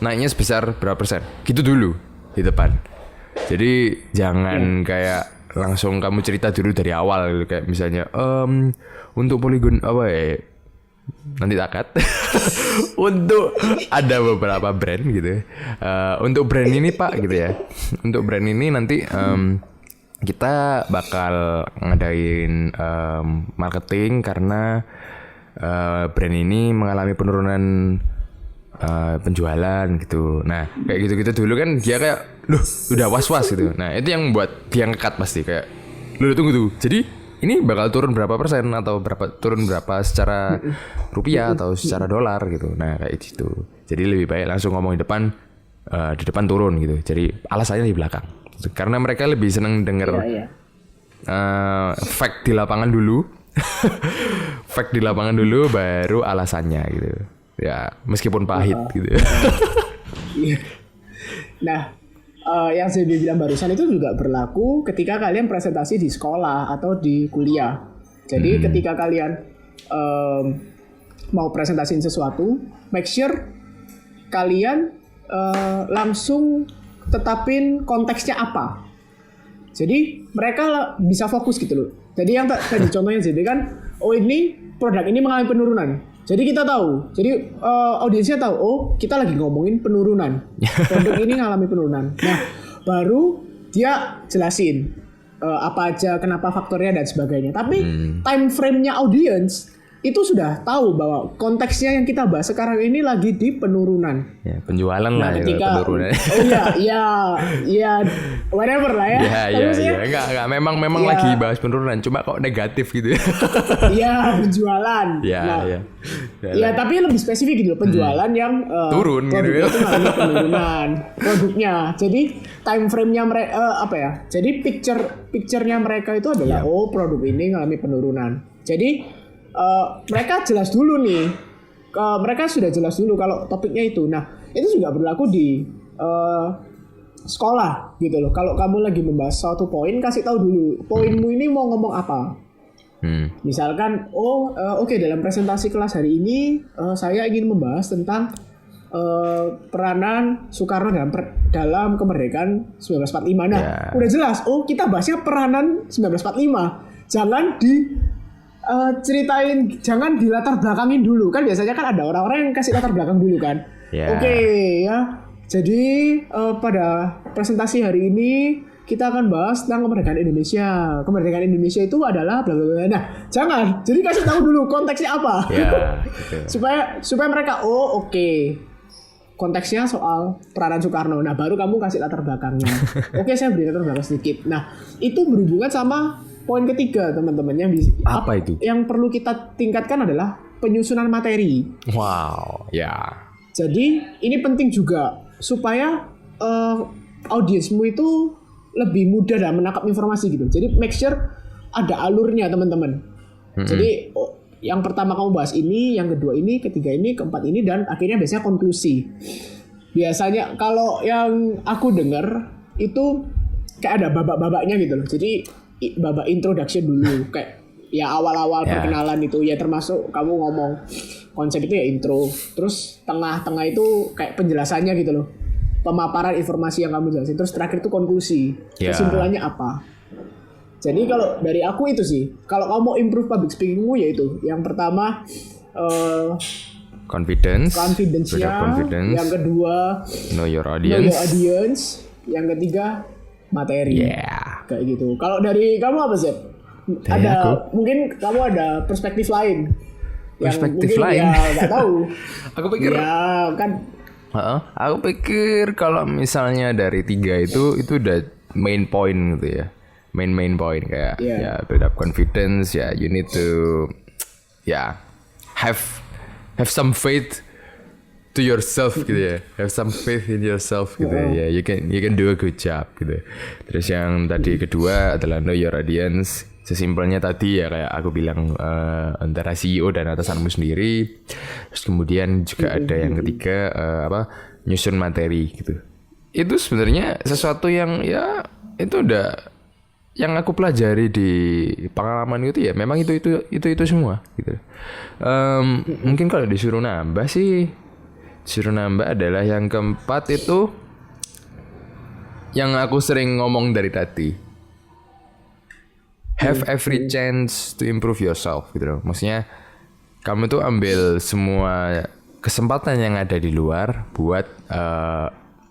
naiknya sebesar berapa persen. Gitu dulu di depan. Jadi jangan kayak langsung kamu cerita dulu dari awal gitu. Kayak misalnya untuk poligon apa ya, nanti takat. Untuk ada beberapa brand gitu. Untuk brand ini Pak gitu ya. Untuk brand ini nanti kita bakal ngadain marketing karena brand ini mengalami penurunan penjualan gitu. Nah kayak gitu-gitu dulu kan dia kayak loh udah was-was gitu. Nah itu yang membuat dia ngekat pasti kayak loh tunggu tuh. Jadi ini bakal turun berapa persen atau turun berapa secara rupiah atau secara dolar gitu. Nah kayak gitu. Jadi lebih baik langsung ngomong di depan turun gitu. Jadi alasannya di belakang. Karena mereka lebih seneng denger fact di lapangan dulu. Fact di lapangan dulu baru alasannya gitu. Ya meskipun pahit gitu. Nah yang saya bilang barusan itu juga berlaku ketika kalian presentasi di sekolah atau di kuliah. Jadi ketika kalian mau presentasiin sesuatu, make sure kalian langsung tetapin konteksnya apa. Jadi mereka bisa fokus gitu loh. Jadi yang tadi contohnya jadi kan, oh ini produk ini mengalami penurunan. Jadi kita tahu, jadi audiensnya tahu, oh kita lagi ngomongin penurunan. Produk ini mengalami penurunan. Nah, baru dia jelasin apa aja, kenapa faktornya dan sebagainya. Tapi time frame-nya audience itu sudah tahu bahwa konteksnya yang kita bahas sekarang ini lagi di penurunan. Ya, penjualan lah ketika, penurunan. Oh iya, whatever lah ya. Iya. Enggak, memang lagi bahas penurunan, cuma kok negatif gitu. Iya, penjualan. Ya, tapi lebih spesifik gitu, penjualan yang turun gitu ya. Itu namanya penurunan produknya. Jadi time frame-nya mereka Jadi picture-nya mereka itu adalah produk ini mengalami penurunan. Jadi mereka jelas dulu nih, mereka sudah jelas dulu kalau topiknya itu. Nah itu juga berlaku di sekolah gitu loh. Kalau kamu lagi membahas suatu poin, kasih tahu dulu poinmu ini mau ngomong apa. Misalkan oke, dalam presentasi kelas hari ini saya ingin membahas tentang peranan Soekarno dalam kemerdekaan 1945. Nah udah jelas, kita bahasnya peranan 1945. Jangan ceritain, jangan dilatar belakangin dulu. Kan biasanya kan ada orang-orang yang kasih latar belakang dulu kan. Oke ya. Jadi pada presentasi hari ini kita akan bahas tentang kemerdekaan Indonesia. Kemerdekaan Indonesia itu adalah bla bla bla. Nah, jangan. Jadi kasih tahu dulu konteksnya apa. Gitu. supaya mereka oke. Konteksnya soal peranan Soekarno. Nah, baru kamu kasih latar belakangnya. Oke, saya beri latar belakang sedikit. Nah, itu berhubungan sama poin ketiga, teman-teman, apa itu? Yang perlu kita tingkatkan adalah penyusunan materi. Wow, ya. Jadi ini penting juga supaya audiensmu itu lebih mudah dalam menangkap informasi gitu. Jadi make sure ada alurnya, teman-teman. Jadi yang pertama kamu bahas ini, yang kedua ini, ketiga ini, keempat ini, dan akhirnya biasanya konklusi. Biasanya kalau yang aku dengar itu kayak ada babak-babaknya gitu loh. Jadi babak introduction dulu, kayak ya awal-awal perkenalan itu ya, termasuk kamu ngomong konsep itu ya intro, terus tengah-tengah itu kayak penjelasannya gitu loh, pemaparan informasi yang kamu jelasin, terus terakhir itu konklusi, kesimpulannya apa. Jadi kalau dari aku itu sih, kalau kamu mau improve public speakingmu ya itu, yang pertama confidence, yang kedua know your audience, yang ketiga materi. Kayak gitu. Kalau dari kamu apa sih? Mungkin kamu ada perspektif lain. Perspektif lain? Ya nggak tahu. Aku pikir. Ya kan. Aku pikir kalau misalnya dari 3 itu udah main point gitu ya. Main point kayak build up confidence, you need to have some faith to yourself gitu ya, have some faith in yourself gitu ya, you can do a good job gitu. Terus yang tadi kedua adalah know your audience. Sesimpelnya tadi ya kayak aku bilang antara CEO dan atasanmu sendiri. Terus kemudian juga ada yang ketiga nyusun materi gitu. Itu sebenarnya sesuatu yang itu udah yang aku pelajari di pengalaman itu ya, memang itu semua gitu. Mungkin kalau disuruh nambah sih Disuruh nambah adalah yang keempat itu yang aku sering ngomong dari tadi. Have every chance to improve yourself gitu loh. Maksudnya kamu tuh ambil semua kesempatan yang ada di luar buat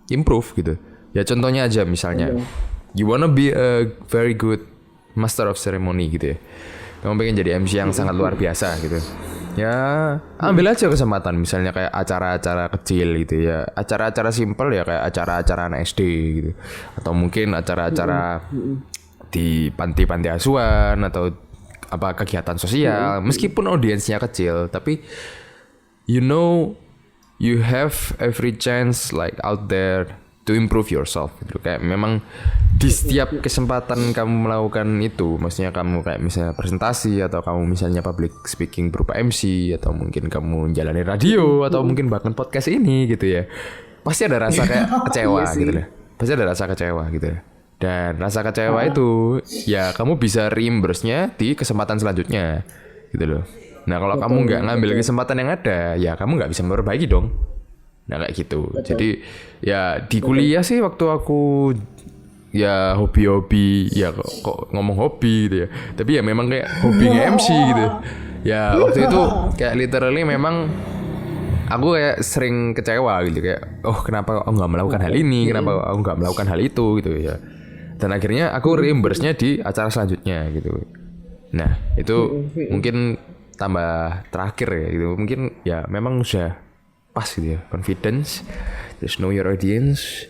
improve gitu. Ya contohnya aja misalnya, you wanna be a very good master of ceremony gitu ya. Kamu pengen jadi MC yang sangat luar biasa gitu. Ya ambil aja kesempatan, misalnya kayak acara-acara kecil gitu ya, acara-acara simpel ya kayak acara-acara anak SD gitu, atau mungkin acara-acara di panti-panti asuhan atau apa kegiatan sosial, meskipun audiensnya kecil, tapi you know you have every chance like out there to improve yourself gitu. Kayak memang di setiap kesempatan kamu melakukan itu, maksudnya kamu kayak misalnya presentasi atau kamu misalnya public speaking berupa MC atau mungkin kamu jalani radio atau mungkin bahkan podcast ini gitu ya, pasti ada rasa kayak kecewa gitu deh. Pasti ada rasa kecewa gitu ya. Dan rasa kecewa itu ya kamu bisa reimburse-nya di kesempatan selanjutnya gitu loh. Nah kalau kamu nggak ngambil kesempatan yang ada, ya kamu nggak bisa memperbaiki dong. Nah kayak gitu. Jadi ya di kuliah sih waktu aku ya hobi-hobi, ya kok ngomong hobi gitu ya. Tapi ya memang kayak hobi nge-MC gitu. Ya waktu itu kayak literally memang aku kayak sering kecewa gitu, kayak oh kenapa aku nggak melakukan hal ini, kenapa aku nggak melakukan hal itu gitu ya. Dan akhirnya aku reimburse-nya di acara selanjutnya gitu. Nah itu mungkin tambah terakhir ya gitu. Mungkin ya memang sudah pas gitu ya, confidence, just know your audience,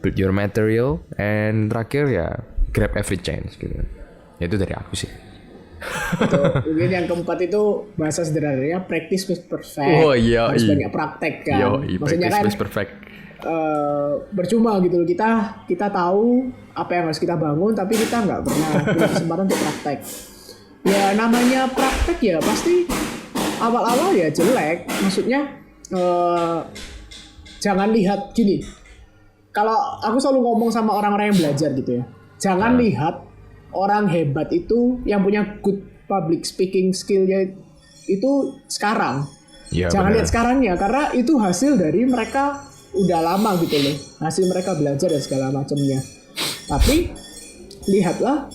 build your material, and terakhir ya grab every chance gitu. Ya, itu dari aku sih. Mungkin yang keempat itu bahasa sederhananya practice makes perfect. Oh iya, harus banyak praktek kan. Maksudnya kan perfect. Percuma gitu loh, kita tahu apa yang harus kita bangun tapi kita nggak pernah punya kesempatan untuk praktek. Ya namanya praktek ya pasti awal-awal ya jelek. Maksudnya jangan lihat gini. Kalau aku selalu ngomong sama orang-orang yang belajar gitu ya, jangan lihat orang hebat itu yang punya good public speaking skill-nya itu sekarang. Ya, jangan lihat sekarangnya, karena itu hasil dari mereka udah lama gitu loh, hasil mereka belajar dan segala macamnya. Tapi lihatlah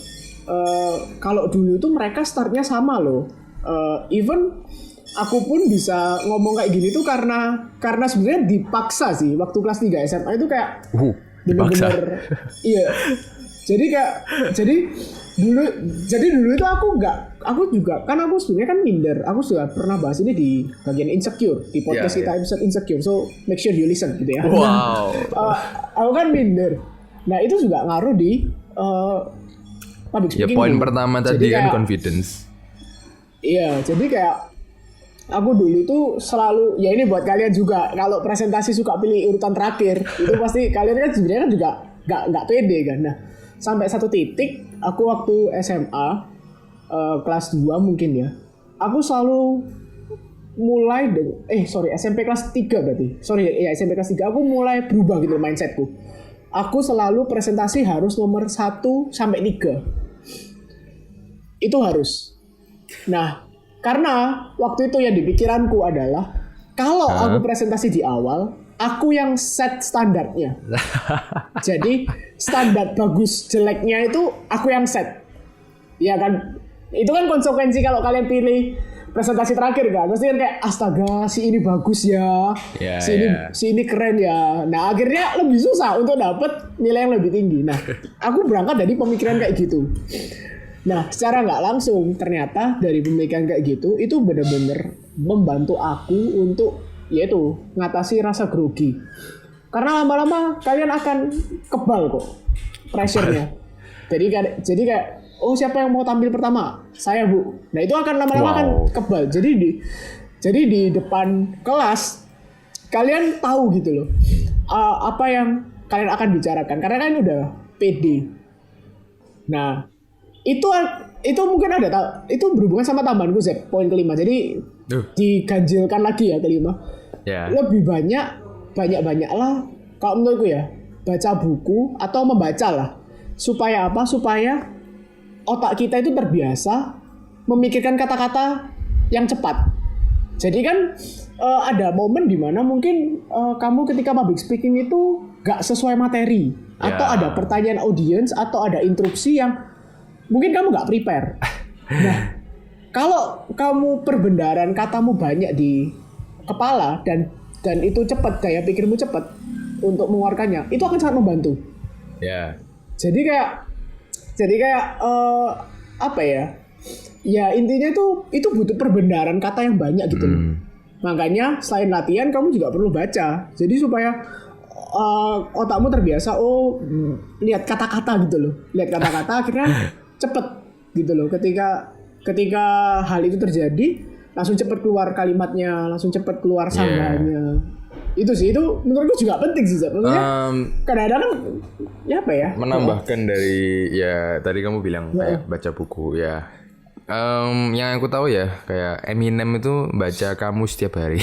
kalau dulu itu mereka startnya sama loh. Even aku pun bisa ngomong kayak gini tuh karena sebenarnya dipaksa sih waktu kelas 3 SMA itu kayak bener-bener iya. Jadi dulu itu aku juga kan aku sebenarnya kan minder. Aku sudah pernah bahas ini di bagian insecure di podcast kita episode insecure. So make sure you listen gitu ya. Wow. Aku kan minder. Nah itu juga ngaruh di public speaking. Ya poin pertama tadi kan confidence. Iya, jadi kayak aku dulu itu selalu, ya ini buat kalian juga, kalau presentasi suka pilih urutan terakhir, itu pasti kalian kan sebenarnya kan juga nggak pede kan. Nah, sampai satu titik, aku waktu SMA, kelas 2 mungkin ya, aku selalu mulai, SMP kelas 3 berarti, SMP kelas 3, aku mulai berubah gitu mindsetku. Aku selalu presentasi harus nomor 1 sampai 3. Itu harus. Nah, karena waktu itu yang di pikiranku adalah kalau aku presentasi di awal, aku yang set standarnya. Jadi standar bagus jeleknya itu aku yang set. Ya kan? Itu kan konsekuensi kalau kalian pilih presentasi terakhir kan. Pasti kan kayak astaga si ini bagus ya. Si ini keren ya. Nah, akhirnya lebih susah untuk dapat nilai yang lebih tinggi. Nah, aku berangkat dari pemikiran kayak gitu. Nah, secara nggak langsung ternyata dari pemikiran kayak gitu itu benar-benar membantu aku untuk yaitu ngatasi rasa grogi. Karena lama-lama kalian akan kebal kok pressure-nya. Jadi kayak oh siapa yang mau tampil pertama? Saya, Bu. Nah, itu akan lama-lama akan kebal. Jadi di depan kelas kalian tahu gitu loh. Apa yang kalian akan bicarakan karena kalian udah pede. Nah, itu mungkin ada itu berhubungan sama tambahanku Zep, poin kelima. Jadi diganjilkan lagi ya kelima. Lebih banyaklah kalau menurutku ya, baca buku atau membaca lah. Supaya apa? Supaya otak kita itu terbiasa memikirkan kata-kata yang cepat. Jadi kan ada momen di mana mungkin kamu ketika public speaking itu gak sesuai materi, atau ada pertanyaan audiens, atau ada interupsi yang mungkin kamu gak prepare. Nah, kalau kamu perbendaharaan katamu banyak di kepala dan itu cepat, gaya pikirmu cepat untuk mengeluarkannya, itu akan sangat membantu. Ya. Jadi kayak apa ya? Ya intinya itu butuh perbendaharaan kata yang banyak gitu loh. Makanya selain latihan kamu juga perlu baca. Jadi supaya otakmu terbiasa lihat kata-kata gitu loh. Lihat kata-kata akhirnya cepet gitu loh. Ketika hal itu terjadi langsung cepet keluar kalimatnya, langsung cepet keluar sanggahannya. Itu sih, itu menurutku juga penting sih sebenarnya. Kadang-kadang kan ya apa ya? Menambahkan dari ya tadi kamu bilang kayak baca buku ya. Yang aku tahu ya kayak Eminem itu baca kamus setiap hari.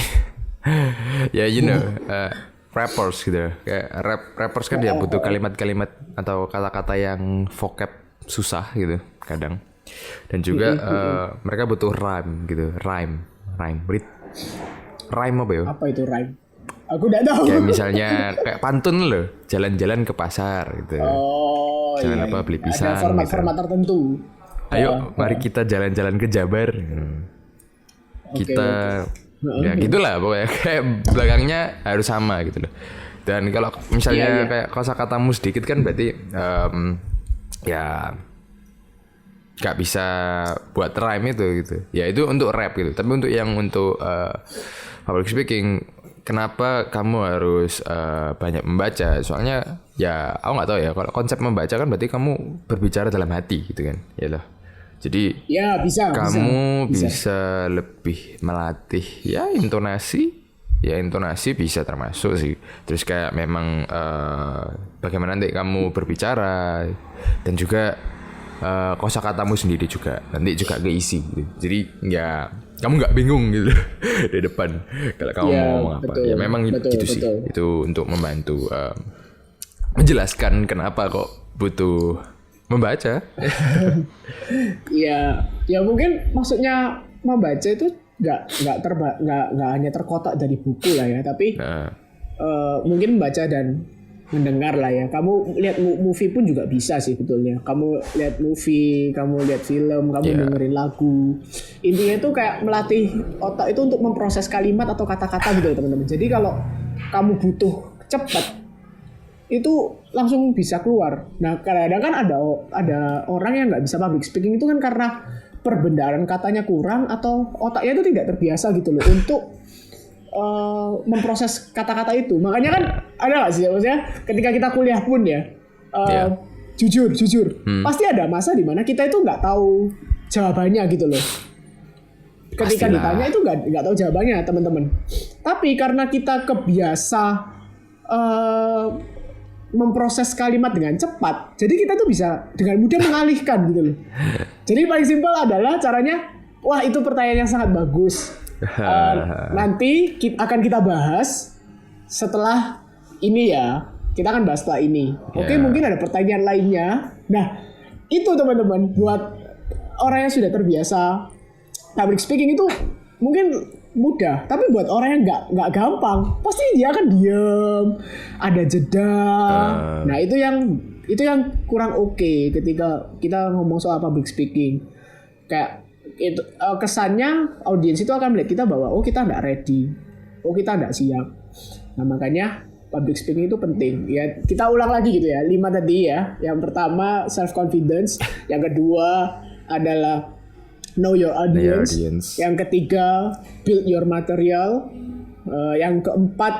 Ya you know, rappers gitu. Kayak rappers kan dia butuh kalimat-kalimat atau kata-kata yang vocab susah gitu kadang. Dan juga mereka butuh rhyme gitu, rhyme apa ya? Apa itu rhyme? Aku tidak tahu. Kayak misalnya kayak pantun loh, jalan-jalan ke pasar gitu. Jangan lupa beli pisang. Ada format-format tertentu. Ayo, mari kita jalan-jalan ke Jabar. Kita ya gitulah pokoknya kayak belakangnya harus sama gitu loh. Dan kalau misalnya kayak kosakatamu sedikit kan berarti ya gak bisa buat rhyme itu gitu. Ya itu untuk rap gitu. Tapi untuk public speaking, kenapa kamu harus banyak membaca? Soalnya ya aku nggak tahu ya. Kalau konsep membaca kan berarti kamu berbicara dalam hati gitu kan, ya loh. Jadi ya kamu bisa lebih melatih ya intonasi. Ya intonasi bisa termasuk sih. Terus kayak memang bagaimana nanti kamu berbicara dan juga kosakatamu sendiri juga nanti juga keisi gitu. Jadi ya kamu nggak bingung gitu di depan kalau kamu mau ngomong apa. Ya memang gitu sih. Itu untuk membantu menjelaskan kenapa kok butuh membaca. ya mungkin maksudnya membaca itu nggak hanya terkotak dari buku lah ya, tapi mungkin membaca dan mendengar lah ya. Kamu lihat movie pun juga bisa sih betulnya. Kamu lihat movie, kamu lihat film, kamu dengerin lagu. Intinya itu kayak melatih otak itu untuk memproses kalimat atau kata-kata gitu teman-teman. Jadi kalau kamu butuh cepat, itu langsung bisa keluar. Nah kadang-kadang kan ada orang yang nggak bisa public speaking itu kan karena perbendaharaan katanya kurang atau otaknya itu tidak terbiasa gitu loh untuk memproses kata-kata itu. Makanya kan ada nggak sih maksudnya ketika kita kuliah pun ya jujur pasti ada masa di mana kita itu nggak tahu jawabannya gitu loh. Ketika ditanya itu nggak tahu jawabannya teman-teman. Tapi karena kita kebiasa memproses kalimat dengan cepat, jadi kita tuh bisa dengan mudah mengalihkan gitu loh. Jadi paling simpel adalah caranya, wah itu pertanyaan yang sangat bagus. Nanti akan kita bahas setelah ini ya. Kita akan bahas setelah ini. Oke, mungkin ada pertanyaan lainnya. Nah, itu teman-teman buat orang yang sudah terbiasa public speaking itu mungkin mudah, tapi buat orang yang nggak gampang, pasti dia akan diam, ada jeda. Nah, itu yang kurang oke ketika kita ngomong soal public speaking. Kayak itu kesannya audiens itu akan melihat kita bahwa kita nggak ready, kita nggak siap. Nah makanya public speaking itu penting. Ya kita ulang lagi gitu ya, 5 tadi ya. Yang pertama self confidence, yang kedua adalah know your audience. Yang ketiga build your material. Yang keempat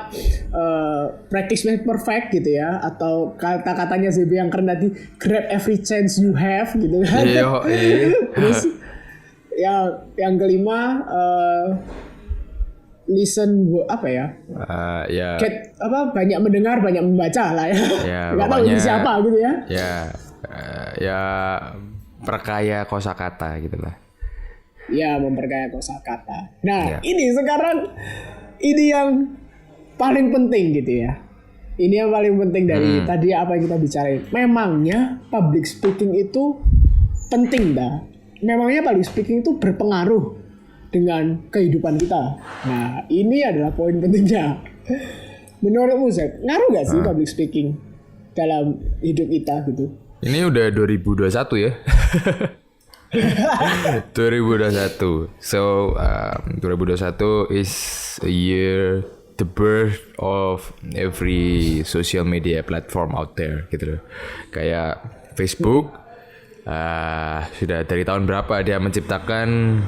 practice makes perfect gitu ya, atau kata-katanya ZB yang keren tadi, grab every chance you have gitu kan. Terus yang kelima listen apa ya? Banyak mendengar, banyak membaca lah ya. Enggak tahu ini siapa gitu ya. Ya perkaya kosakata gitu lah. Ya, memperkaya kosakata. Nah, ini sekarang yang paling penting gitu ya. Ini yang paling penting dari tadi apa yang kita bicarain. Memangnya public speaking itu penting dah. Memangnya public speaking itu berpengaruh dengan kehidupan kita. Nah, ini adalah poin pentingnya. Menurutmu, Zek, ngaruh gak sih public speaking dalam hidup kita gitu? Ini udah 2021 ya. 2021. So 2021 is a year the birth of every social media platform out there gitu loh. Kayak Facebook sudah dari tahun berapa dia menciptakan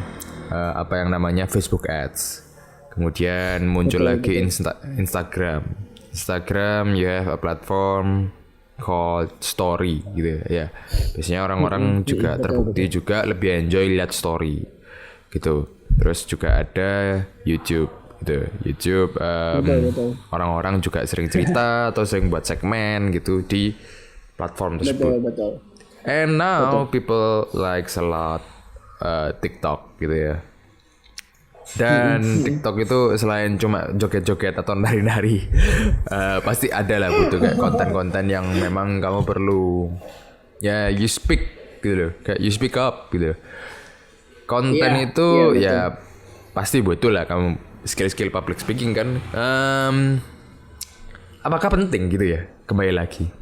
apa yang namanya Facebook Ads. Kemudian muncul lagi Instagram. Instagram you have a platform called Story gitu ya. Biasanya orang-orang juga terbukti juga lebih enjoy lihat story gitu. Terus juga ada YouTube gitu. YouTube orang-orang juga sering cerita atau sering buat segmen gitu di platform tersebut. Betul. And now people likes a lot TikTok gitu ya. Dan TikTok itu selain cuma joget-joget atau nari-nari, pasti ada lah butuh kayak konten-konten yang memang kamu perlu ya you speak gitu loh, kayak you speak up gitu. Konten itu ya pasti butuh lah kamu skill-skill public speaking kan. Apakah penting gitu ya? Kembali lagi.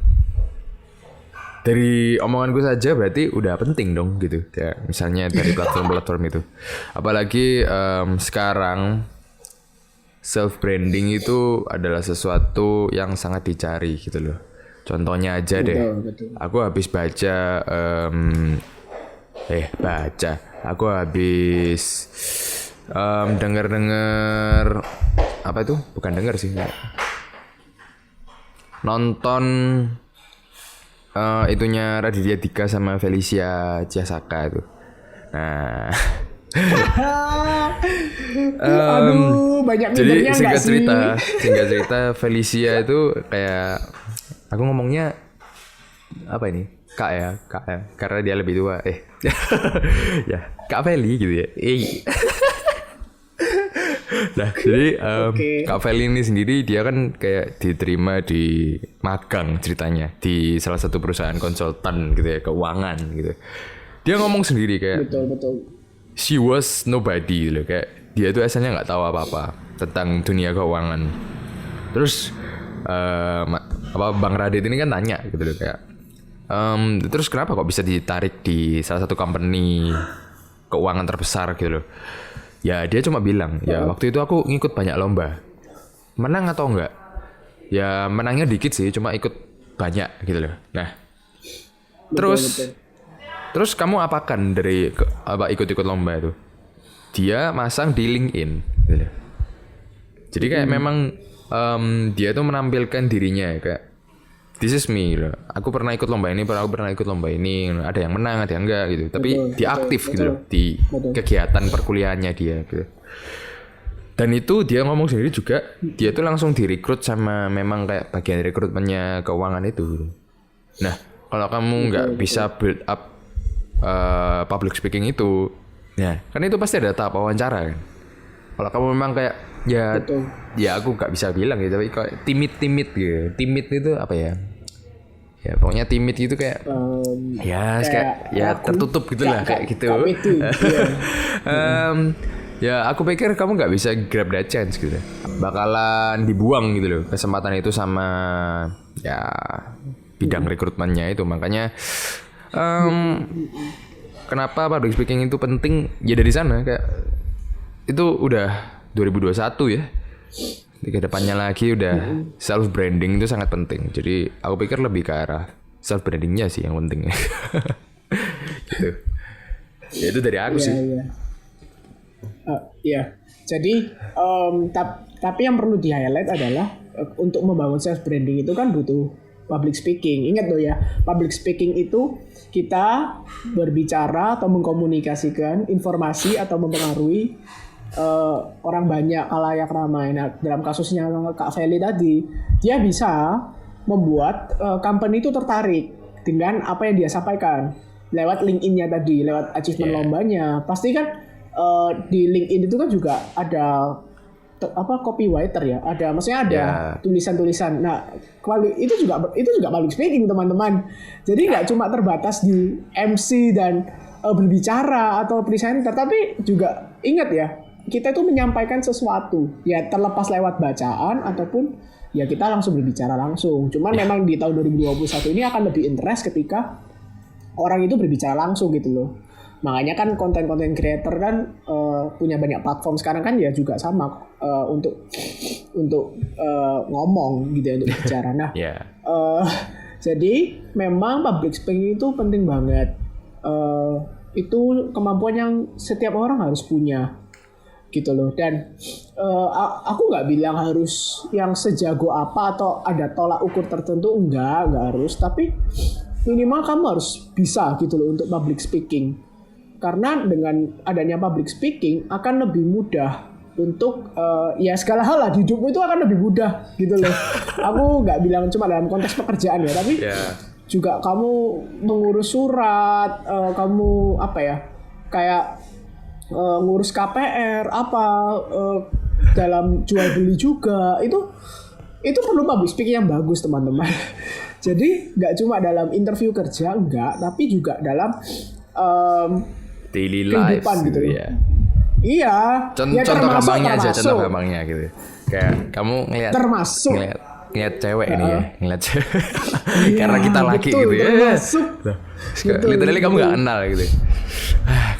Dari omonganku saja berarti udah penting dong gitu, kayak misalnya dari platform-platform itu. Apalagi sekarang self branding itu adalah sesuatu yang sangat dicari gitu loh. Contohnya aja deh, aku habis baca aku habis dengar apa itu? Bukan dengar sih, nonton itunya Raditya Dika sama Felicia Ciasaka itu. Nah, banyak jadi singkat cerita Felicia itu kayak aku ngomongnya apa ini? Kak ya, karena dia lebih tua. Ya, Kak Feli gitu ya. Nah, jadi Kak Feli ini sendiri dia kan kayak diterima di magang ceritanya di salah satu perusahaan konsultan gitu ya, keuangan gitu. Dia ngomong sendiri kayak betul. She was nobody gitu loh, kayak dia itu asalnya nggak tahu apa-apa tentang dunia keuangan. Terus Bang Radit ini kan tanya gitu loh kayak terus kenapa kok bisa ditarik di salah satu company keuangan terbesar gitu loh. Ya dia cuma bilang, ya waktu itu aku ngikut banyak lomba. Menang atau enggak? Ya menangnya dikit sih, cuma ikut banyak gitu loh. Nah, terus kamu apakan dari ikut-ikut lomba itu? Dia masang di LinkedIn gitu loh. Jadi kayak memang dia tuh menampilkan dirinya kayak this is me loh. Aku pernah ikut lomba ini, ada yang menang, ada yang enggak gitu. Tapi dia aktif gitu loh di kegiatan perkuliahannya dia gitu. Dan itu dia ngomong sendiri juga, dia tuh langsung direkrut sama memang kayak bagian rekrutmennya keuangan itu gitu. Nah, kalau kamu nggak bisa build up public speaking itu, ya kan itu pasti ada tahap wawancara kan. Kalau kamu memang kayak ya aku nggak bisa bilang gitu, tapi kayak timid gitu. Timid itu apa ya? Ya pokoknya timid gitu kayak kayak tertutup gitulah kayak gitu. Ya aku pikir kamu nggak bisa grab that chance gitu. Bakalan dibuang gitu loh kesempatan itu sama ya bidang rekrutmennya itu. Makanya kenapa public speaking itu penting ya dari sana, kayak itu udah 2021 ya. Di kedepannya lagi udah self branding itu sangat penting. Jadi aku pikir lebih ke arah self brandingnya sih yang penting. Gitu. Ya itu dari aku sih. Iya. Jadi tapi yang perlu di highlight adalah untuk membangun self branding itu kan butuh public speaking. Ingat loh ya, public speaking itu kita berbicara atau mengkomunikasikan informasi atau mempengaruhi orang banyak, khalayak ramai. Nah, dalam kasusnya Kak Feli tadi, dia bisa membuat company itu tertarik dengan apa yang dia sampaikan lewat LinkedIn-nya tadi, lewat achievement lombanya. Pasti kan di LinkedIn itu kan juga ada copywriter ya, maksudnya ada tulisan-tulisan. Nah, itu juga public speaking teman-teman. Jadi nggak cuma terbatas di MC dan berbicara atau presenter, tapi juga ingat ya, kita itu menyampaikan sesuatu ya, terlepas lewat bacaan ataupun ya kita langsung berbicara langsung. Cuman memang di tahun 2021 ini akan lebih interest ketika orang itu berbicara langsung gitu loh. Makanya kan konten-konten creator kan punya banyak platform sekarang kan ya juga sama untuk ngomong gitu ya, untuk bicara. Nah, jadi memang public speaking itu penting banget. Itu kemampuan yang setiap orang harus punya gitu loh. Dan aku nggak bilang harus yang sejago apa atau ada tolak ukur tertentu, nggak harus. Tapi minimal kamu harus bisa gitu loh untuk public speaking. Karena dengan adanya public speaking akan lebih mudah untuk ya segala hal lah di hidupmu itu akan lebih mudah gitu loh. Aku nggak bilang cuma dalam konteks pekerjaan ya, tapi juga kamu mengurus surat, kamu apa ya, kayak ngurus KPR dalam jual beli juga itu perlu public speaking yang bagus teman-teman. Jadi nggak cuma dalam interview kerja, tapi juga dalam daily life gitu ya. Iya. Contoh gampangnya aja, contoh gampangnya gitu. Kayak kamu ngelihat cewek ini ya, ngelihat cewek. Karena kita laki gitu ya. Literally kamu nggak kenal gitu.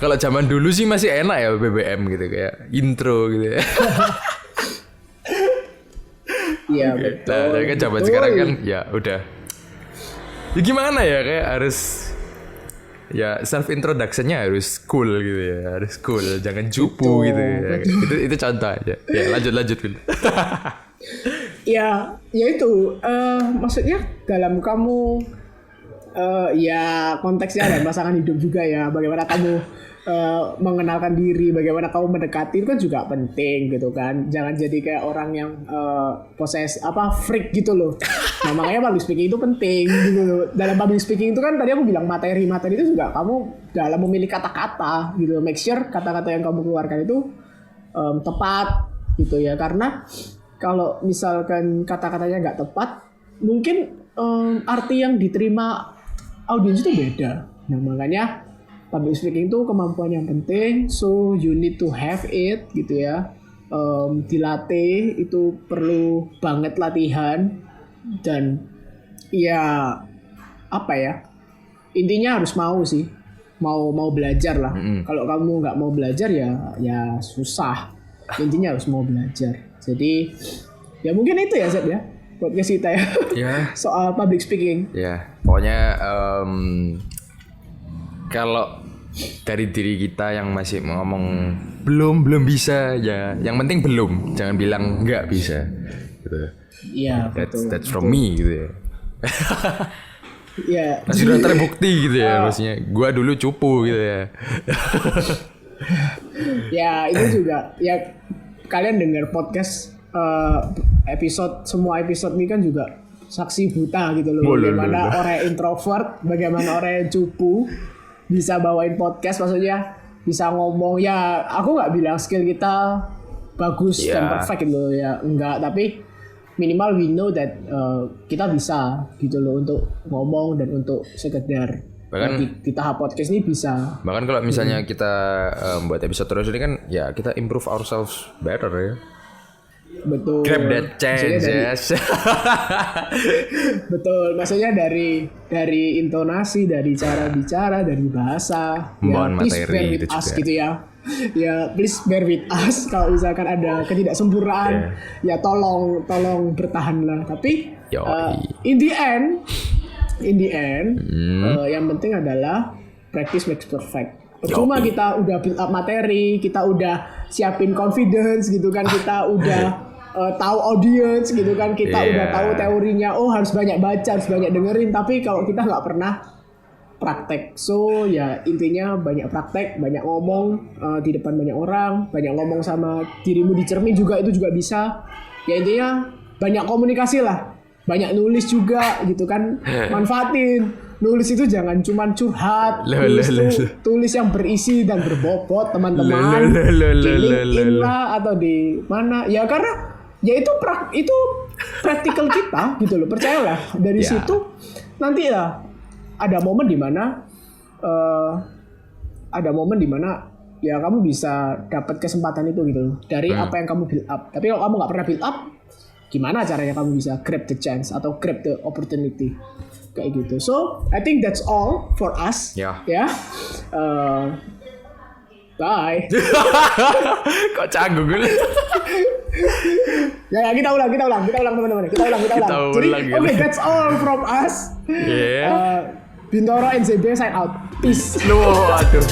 Kalau zaman dulu sih masih enak ya BBM gitu, kayak intro gitu ya. Iya betul. Nah, kan zaman sekarang kan ya udah. Ya gimana ya, kayak harus ya self introduction-nya harus cool gitu ya, harus cool, jangan cupu gitu ya. Itu contoh aja. Ya lanjut gitu. ya itu maksudnya dalam kamu ya konteksnya ada pasangan hidup juga ya, bagaimana kamu mengenalkan diri, bagaimana kamu mendekati itu kan juga penting gitu kan. Jangan jadi kayak orang yang freak gitu loh. Nah makanya public speaking itu penting gitu loh. Dalam public speaking itu kan tadi aku bilang materi itu juga kamu dalam memilih kata-kata gitu. Make sure kata-kata yang kamu keluarkan itu tepat gitu ya. Karena kalau misalkan kata-katanya nggak tepat, mungkin arti yang diterima audiens itu beda. Nah makanya public speaking itu kemampuan yang penting, so you need to have it gitu ya. Dilatih, itu perlu banget latihan. Dan ya apa ya, intinya harus mau sih, mau belajar lah. Kalau kamu nggak mau belajar ya susah. Intinya harus mau belajar. Jadi ya mungkin itu ya Zed ya, podcast kita ya. Soal public speaking. Ya pokoknya kalau dari diri kita yang masih ngomong belum bisa ya, yang penting belum, jangan bilang nggak bisa gitu. Iya betul. That's from me gitu ya. Ya. Sudah terbukti gitu ya, maksudnya gua dulu cupu gitu ya. Ya itu juga ya, kalian dengar podcast semua episode ini kan juga saksi buta gitu loh. Bagaimana orang introvert, bagaimana orang cupu bisa bawain podcast, maksudnya bisa ngomong. Ya aku nggak bilang skill kita bagus dan perfect gitu ya, enggak, tapi minimal we know that kita bisa gitu loh untuk ngomong dan untuk sekedar di tahap podcast ini bisa. Bahkan kalau misalnya kita buat episode terus ini kan ya kita improve ourselves better ya. Betul. Grab that chance, yes. Betul, maksudnya dari intonasi, dari cara bicara, dari bahasa. Mohon ya, please materi bear with itu us juga. gitu ya. Ya, please bear with us. Kalau misalkan ada ketidaksempurnaan, ya tolong bertahanlah. Tapi in the end, yang penting adalah practice makes perfect. Cuma kita udah build up materi, kita udah siapin confidence gitu kan, kita udah tahu audience gitu kan, kita udah tahu teorinya, harus banyak baca, harus banyak dengerin, tapi kalau kita nggak pernah praktek. So ya intinya banyak praktek, banyak ngomong di depan banyak orang, banyak ngomong sama dirimu di cermin juga, itu juga bisa. Ya intinya banyak komunikasi lah, banyak nulis juga gitu kan, manfaatin. Nulis itu jangan cuma curhat, tulis yang berisi dan berbobot teman-teman. Di LinkedIn lah atau di mana. Ya karena ya itu praktikal kita gitu loh, percayalah. Dari situ nanti ya ada momen di mana ada momen dimana ya kamu bisa dapat kesempatan itu gitu dari apa yang kamu build up. Tapi kalau kamu nggak pernah build up, gimana caranya kamu bisa grab the chance atau grab the opportunity kayak gitu. So I think that's all for us. Ya. Ya. Bye. Kok canggung gitu? Ya, kita ulang teman-teman. Kita ulang. Jadi, gitu. okay, that's all from us. Yeah. Bintoro NZB sign out. Peace. Lu, aduh.